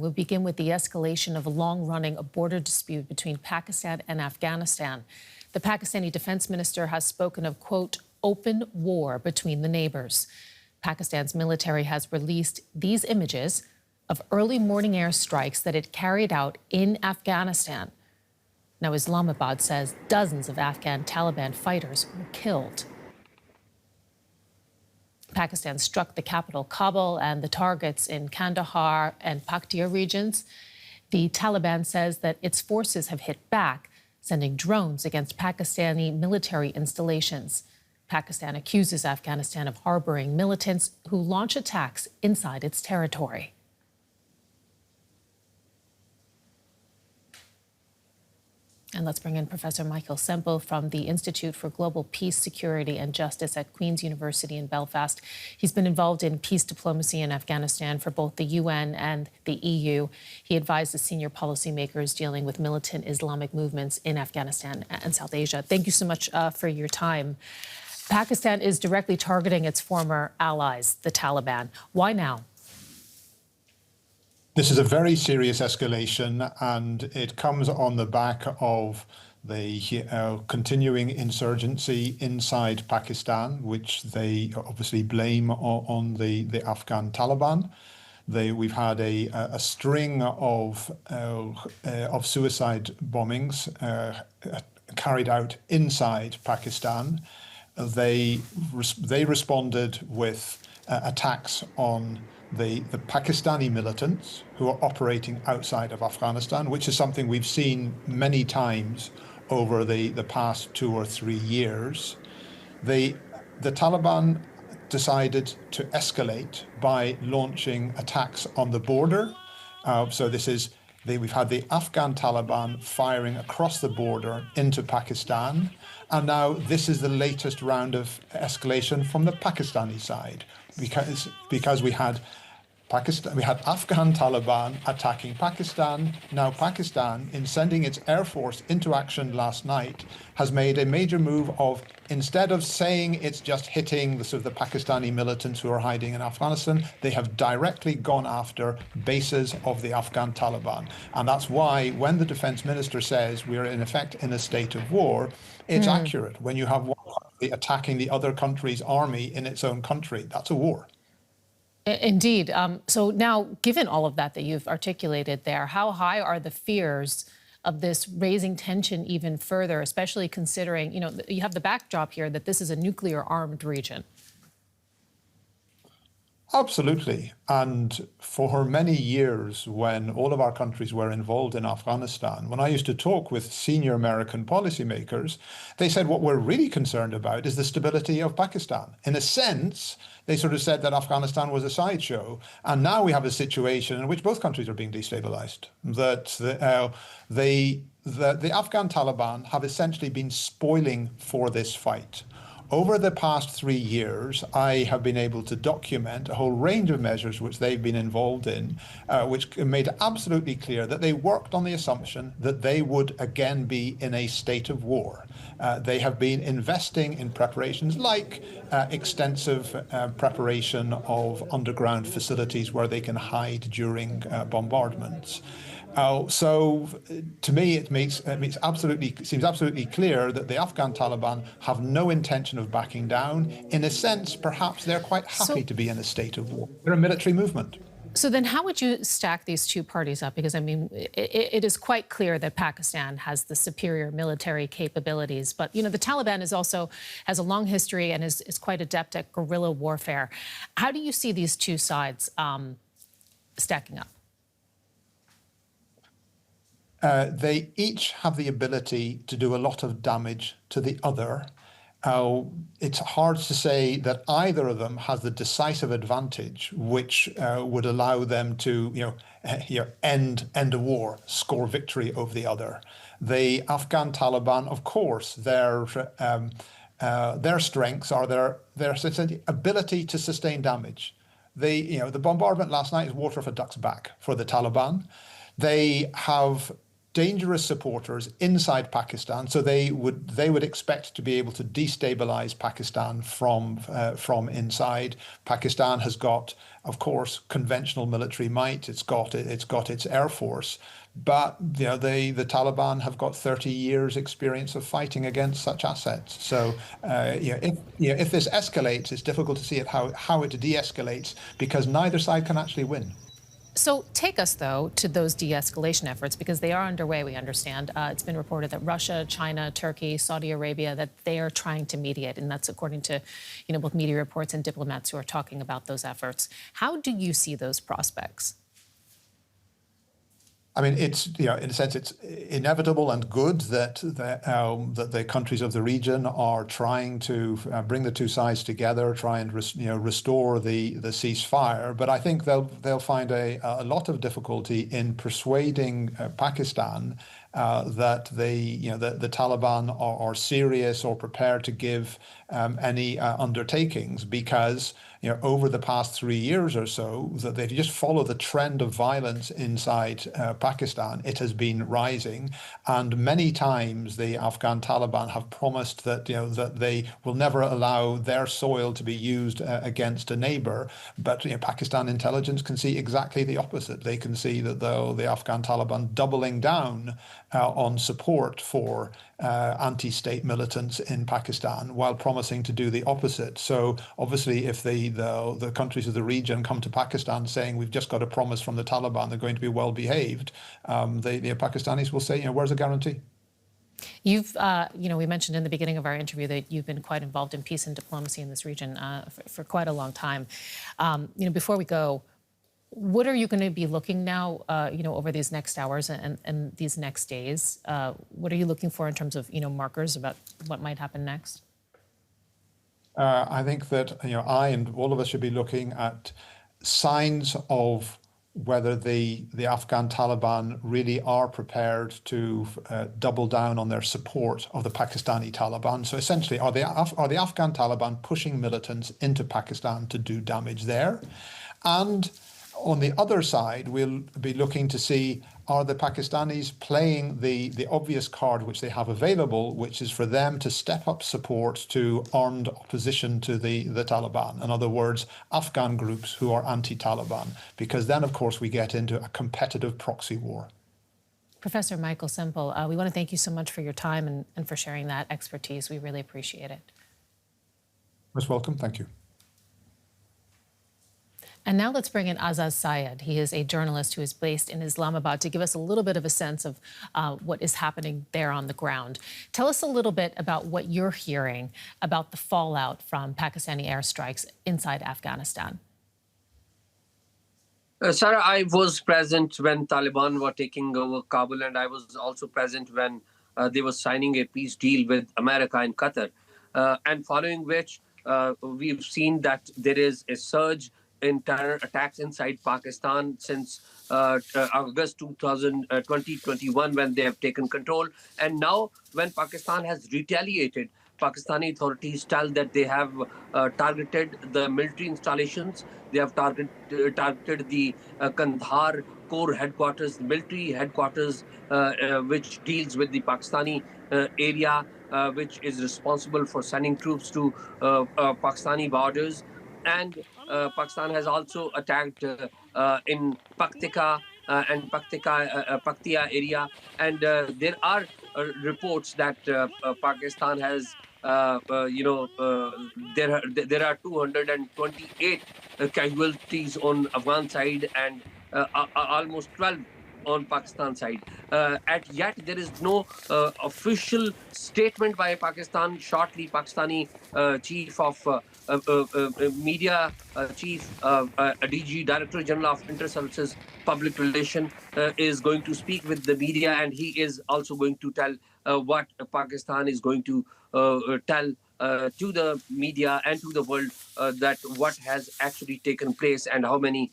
We'll begin with the escalation of a long-running border dispute between Pakistan and Afghanistan. The Pakistani defense minister has spoken of, quote, open war between the neighbors. Pakistan's military has released these images of early morning airstrikes that it carried out in Afghanistan. Now, Islamabad says dozens of Afghan Taliban fighters were killed. Pakistan struck the capital, Kabul, and the targets in Kandahar and Paktia regions. The Taliban says that its forces have hit back, sending drones against Pakistani military installations. Pakistan accuses Afghanistan of harboring militants who launch attacks inside its territory. And let's bring in Professor Michael Semple from the Institute for Global Peace, Security and Justice at Queen's University in Belfast. He's been involved in peace diplomacy in Afghanistan for both the UN and the EU. He advises senior policymakers dealing with militant Islamic movements in Afghanistan and South Asia. Thank you so much for your time. Pakistan is directly targeting its former allies, the Taliban. Why now? This is a very serious escalation, and it comes on the back of the continuing insurgency inside Pakistan, which they obviously blame on the Afghan Taliban. We've had a string of suicide bombings carried out inside Pakistan. They responded with attacks on the Pakistani militants who are operating outside of Afghanistan, which is something we've seen many times over the past 2 or 3 years. The Taliban decided to escalate by launching attacks on the border. We've had the Afghan Taliban firing across the border into Pakistan. And now this is the latest round of escalation from the Pakistani side, because we had Afghan Taliban attacking Pakistan. Now Pakistan, in sending its air force into action last night, has made a major move of, instead of saying it's just hitting the Pakistani militants who are hiding in Afghanistan, they have directly gone after bases of the Afghan Taliban. And that's why when the defense minister says we're in effect in a state of war, it's accurate. When you have one country attacking the other country's army in its own country, that's a war. Indeed. So now, given all of that you've articulated there, how high are the fears of this raising tension even further, especially considering, you have the backdrop here that this is a nuclear-armed region? Absolutely. And for many years, when all of our countries were involved in Afghanistan, when I used to talk with senior American policymakers, they said what we're really concerned about is the stability of Pakistan. In a sense, they sort of said that Afghanistan was a sideshow. And now we have a situation in which both countries are being destabilized, that the Afghan Taliban have essentially been spoiling for this fight. Over the past 3 years, I have been able to document a whole range of measures which they've been involved in, which made it absolutely clear that they worked on the assumption that they would again be in a state of war. They have been investing in preparations like extensive preparation of underground facilities where they can hide during bombardments. So to me, it seems absolutely clear that the Afghan Taliban have no intention of backing down. In a sense, perhaps they're quite happy to be in a state of war. They're a military movement. So then how would you stack these two parties up? Because, I mean, it is quite clear that Pakistan has the superior military capabilities. But, the Taliban has a long history and is quite adept at guerrilla warfare. How do you see these two sides stacking up? They each have the ability to do a lot of damage to the other. It's hard to say that either of them has the decisive advantage which would allow them to end a war, score victory over the other. The Afghan Taliban, of course, their strengths are their ability to sustain damage. The bombardment last night is water off a duck's back for the Taliban. They have dangerous supporters inside Pakistan, so they would expect to be able to destabilize Pakistan from inside. Pakistan has got, of course, conventional military might. It's got its air force, but the Taliban have got 30 years experience of fighting against such assets. So if this escalates, it's difficult to see how it de-escalates, because neither side can actually win. So take us, though, to those de-escalation efforts, because they are underway, we understand. It's been reported that Russia, China, Turkey, Saudi Arabia, that they are trying to mediate, and that's according to both media reports and diplomats who are talking about those efforts. How do you see those prospects? I mean, it's in a sense, it's inevitable and good that the countries of the region are trying to bring the two sides together, try and restore the ceasefire. But I think they'll find a lot of difficulty in persuading Pakistan that the Taliban are serious or prepared to give any undertakings, because over the past 3 years or so, that if you just follow the trend of violence inside Pakistan, it has been rising, and many times the Afghan Taliban have promised that that they will never allow their soil to be used against a neighbor. But Pakistan intelligence can see exactly the opposite. They can see that the Afghan Taliban doubling down on support for anti-state militants in Pakistan, while promising to do the opposite. So obviously, if the countries of the region come to Pakistan saying, we've just got a promise from the Taliban, they're going to be well behaved, the Pakistanis will say, where's the guarantee? You've, we mentioned in the beginning of our interview that you've been quite involved in peace and diplomacy in this region for quite a long time. Before we go, what are you going to be looking now, over these next hours and these next days? What are you looking for in terms of, markers about what might happen next? I think that, I and all of us should be looking at signs of whether the Afghan Taliban really are prepared to double down on their support of the Pakistani Taliban. So essentially, are the Afghan Taliban pushing militants into Pakistan to do damage there? And on the other side, we'll be looking to see, are the Pakistanis playing the obvious card which they have available, which is for them to step up support to armed opposition to the Taliban. In other words, Afghan groups who are anti-Taliban, because then, of course, we get into a competitive proxy war. Professor Michael Semple, we want to thank you so much for your time and for sharing that expertise. We really appreciate it. Most welcome. Thank you. And now let's bring in Azaz Syed. He is a journalist who is based in Islamabad, to give us a little bit of a sense of what is happening there on the ground. Tell us a little bit about what you're hearing about the fallout from Pakistani airstrikes inside Afghanistan. Sarah, I was present when Taliban were taking over Kabul, and I was also present when they were signing a peace deal with America and Qatar. And following which, we've seen that there is a surge in terror attacks inside Pakistan since August 2021, when they have taken control. And now, when Pakistan has retaliated, Pakistani authorities tell that they have targeted the military installations. They have targeted the Kandahar Corps headquarters, military headquarters, which deals with the Pakistani area, which is responsible for sending troops to Pakistani borders. And Pakistan has also attacked in Paktika and Paktia area. And there are reports that Pakistan has, there are 228 casualties on Afghan side, and almost 12 on Pakistan side. Yet there is no official statement by Pakistan. Shortly, Pakistani chief of media, chief DG, Director General of Inter-Services Public Relation, is going to speak with the media, and he is also going to tell what Pakistan is going to tell to the media and to the world, that what has actually taken place and how many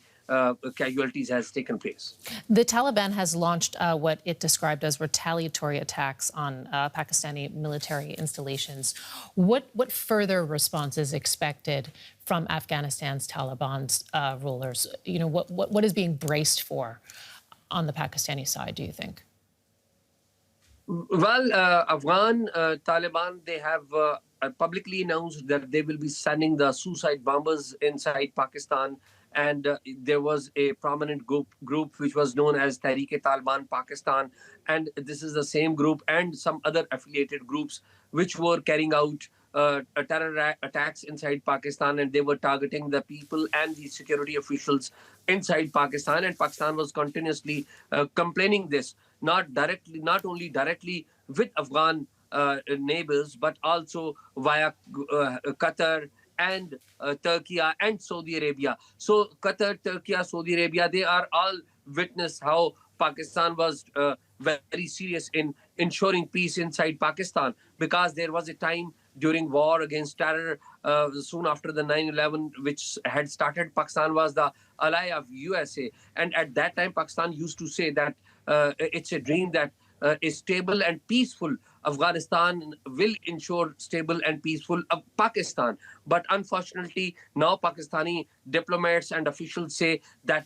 casualties has taken place. The Taliban has launched what it described as retaliatory attacks on Pakistani military installations. What further response is expected from Afghanistan's Taliban's rulers? What is being braced for on the Pakistani side, do you think? Well, Afghan Taliban, they have publicly announced that they will be sending the suicide bombers inside Pakistan. And there was a prominent group which was known as Tehreek-e-Taliban Pakistan. And this is the same group and some other affiliated groups which were carrying out terror attacks inside Pakistan, and they were targeting the people and the security officials inside Pakistan. And Pakistan was continuously complaining this, not only directly with Afghan neighbors, but also via Qatar and Turkey and Saudi Arabia. So Qatar, Turkey, Saudi Arabia, they are all witness how Pakistan was very serious in ensuring peace inside Pakistan, because there was a time during war against terror soon after the 9/11, which had started. Pakistan was the ally of USA. And at that time, Pakistan used to say that it's a dream that a stable and peaceful Afghanistan will ensure stable and peaceful Pakistan. But unfortunately, now Pakistani diplomats and officials say that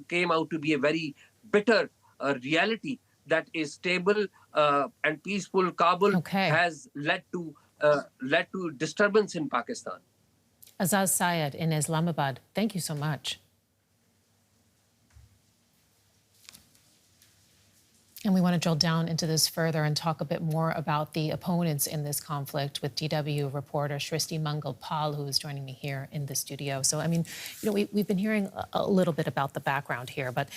came out to be a very bitter reality, that a stable and peaceful Kabul has led to disturbance in Pakistan. Azaz Syed in Islamabad, thank you so much. And we want to drill down into this further and talk a bit more about the opponents in this conflict with DW reporter Shristi Mangal Pal, who is joining me here in the studio. So, I mean, we've been hearing a little bit about the background here, but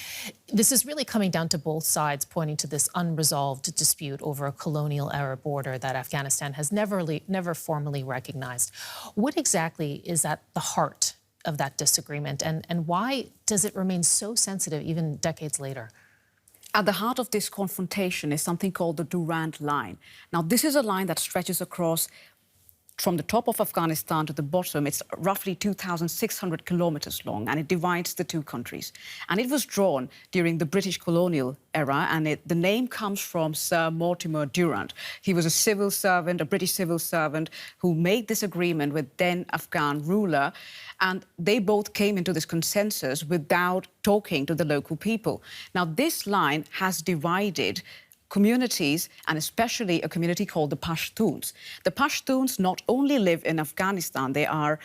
this is really coming down to both sides pointing to this unresolved dispute over a colonial-era border that Afghanistan has never formally recognized. What exactly is at the heart of that disagreement, and why does it remain so sensitive even decades later? At the heart of this confrontation is something called the Durand Line. Now, this is a line that stretches across from the top of Afghanistan to the bottom. It's roughly 2,600 kilometers long, and it divides the two countries. And it was drawn during the British colonial era, and the name comes from Sir Mortimer Durand. He was a civil servant, a British civil servant, who made this agreement with then Afghan ruler, and they both came into this consensus without talking to the local people. Now, this line has divided communities, and especially a community called the Pashtuns. The Pashtuns not only live in Afghanistan, they are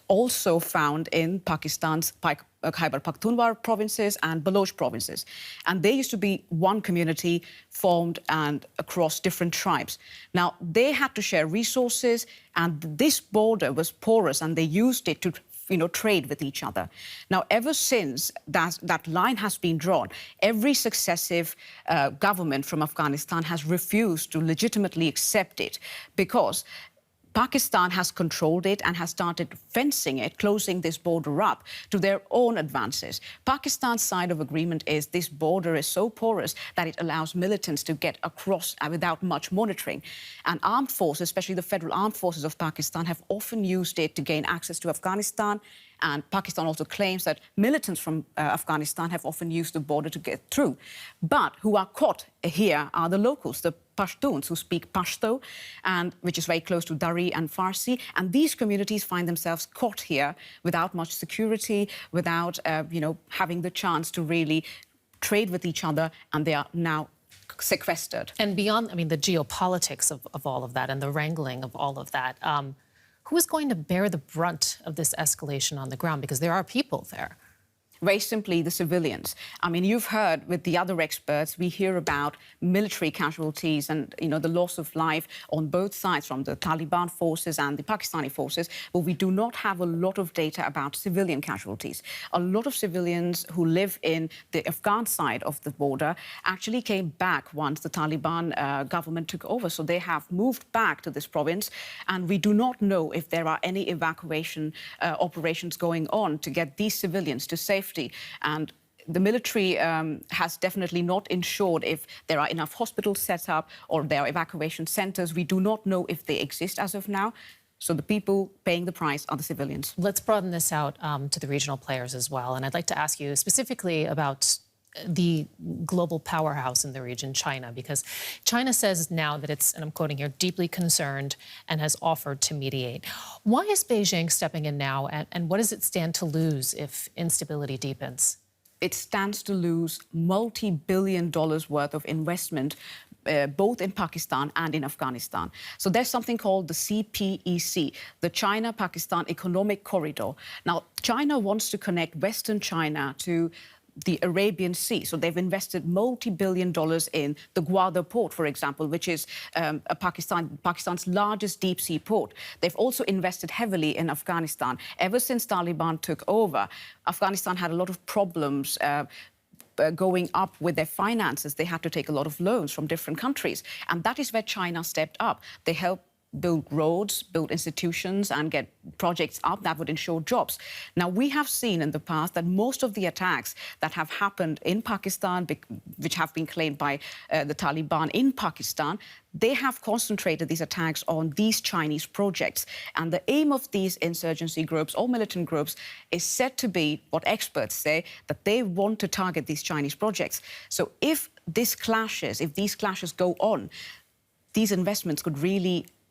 also found in Pakistan's Khyber Pakhtunkhwa provinces and Baloch provinces. And they used to be one community formed and across different tribes. Now, they had to share resources, and this border was porous, and they used it to trade with each other. Now, ever since that line has been drawn, every successive government from Afghanistan has refused to legitimately accept it, because Pakistan has controlled it and has started fencing it, closing this border up to their own advances. Pakistan's side of agreement is this border is so porous that it allows militants to get across without much monitoring. And armed forces, especially the federal armed forces of Pakistan, have often used it to gain access to Afghanistan. And Pakistan also claims that militants from Afghanistan have often used the border to get through. But who are caught here are the locals, the Pashtuns, who speak Pashto, which is very close to Dari and Farsi. And these communities find themselves caught here without much security, without, having the chance to really trade with each other, and they are now sequestered. And beyond, the geopolitics of all of that and the wrangling of all of that, who is going to bear the brunt of this escalation on the ground? Because there are people there. Very simply, the civilians. You've heard with the other experts, we hear about military casualties and, the loss of life on both sides, from the Taliban forces and the Pakistani forces, but we do not have a lot of data about civilian casualties. A lot of civilians who live in the Afghan side of the border actually came back once the Taliban government took over. So they have moved back to this province, and we do not know if there are any evacuation operations going on to get these civilians to safety. And the military has definitely not ensured if there are enough hospitals set up or there are evacuation centres. We do not know if they exist as of now. So the people paying the price are the civilians. Let's broaden this out to the regional players as well. And I'd like to ask you specifically about the global powerhouse in the region, China, because China says now that it's, and I'm quoting here, deeply concerned and has offered to mediate. Why is Beijing stepping in now, and what does it stand to lose if instability deepens? it stands to lose multi-billion dollars worth of investment both in Pakistan and in Afghanistan. So there's something called the CPEC, the China-Pakistan Economic Corridor. Now, China wants to connect Western China to the Arabian Sea. So they've invested multi-billion dollars in the Gwadar port, for example, which is Pakistan's largest deep-sea port. They've also invested heavily in Afghanistan. Ever since Taliban took over, Afghanistan had a lot of problems going up with their finances. They had to take a lot of loans from different countries. And that is where China stepped up. They helped build roads, build institutions, and get projects up that would ensure jobs. Now, we have seen in the past that most of the attacks that have happened in Pakistan, which have been claimed by the Taliban in Pakistan, they have concentrated these attacks on these Chinese projects. And the aim of these insurgency groups or militant groups is said to be, what experts say, that they want to target these Chinese projects. So if these clashes go on, these investments could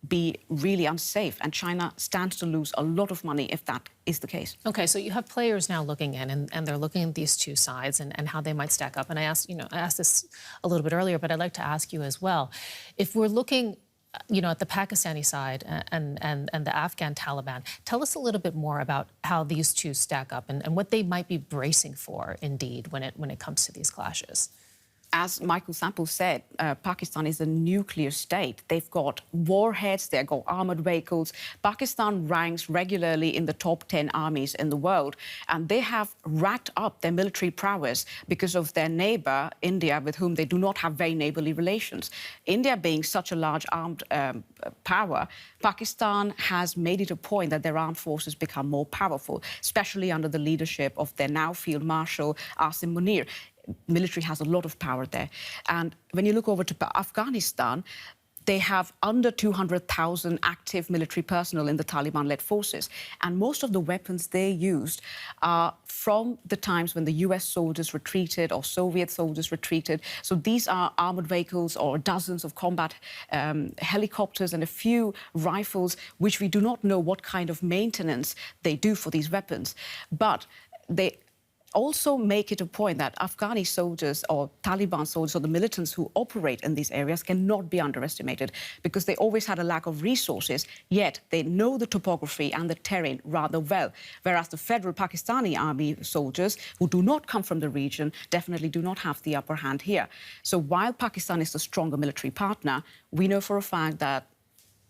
be really unsafe, and China stands to lose a lot of money if that is the case. Okay, so you have players now looking in, and they're looking at these two sides and how they might stack up. And I asked this a little bit earlier, but I'd like to ask you as well. If we're looking, at the Pakistani side and the Afghan Taliban, tell us a little bit more about how these two stack up and what they might be bracing for, indeed, when it comes to these clashes. As Michael Sample said, Pakistan is a nuclear state. They've got warheads, they've got armoured vehicles. Pakistan ranks regularly in the top 10 armies in the world, and they have racked up their military prowess because of their neighbour, India, with whom they do not have very neighbourly relations. India being such a large armed power, Pakistan has made it a point that their armed forces become more powerful, especially under the leadership of their now Field Marshal, Asim Munir. Military has a lot of power there. And when you look over to Afghanistan, they have under 200,000 active military personnel in the Taliban-led forces. And most of the weapons they used are from the times when the US soldiers retreated or Soviet soldiers retreated. So these are armoured vehicles or dozens of combat helicopters and a few rifles, which we do not know what kind of maintenance they do for these weapons. But they also make it a point that Afghani soldiers or Taliban soldiers or the militants who operate in these areas cannot be underestimated because they always had a lack of resources, yet they know the topography and the terrain rather well. Whereas the federal Pakistani army soldiers who do not come from the region definitely do not have the upper hand here. So while Pakistan is the stronger military partner, we know for a fact that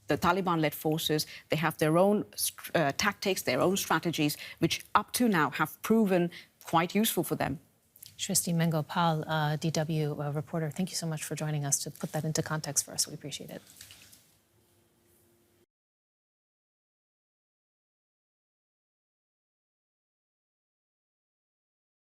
the Taliban-led forces, they have their own tactics, their own strategies, which up to now have proven quite useful for them. Shristi Mengo Pal, DW reporter, thank you so much for joining us to put that into context for us. We appreciate it.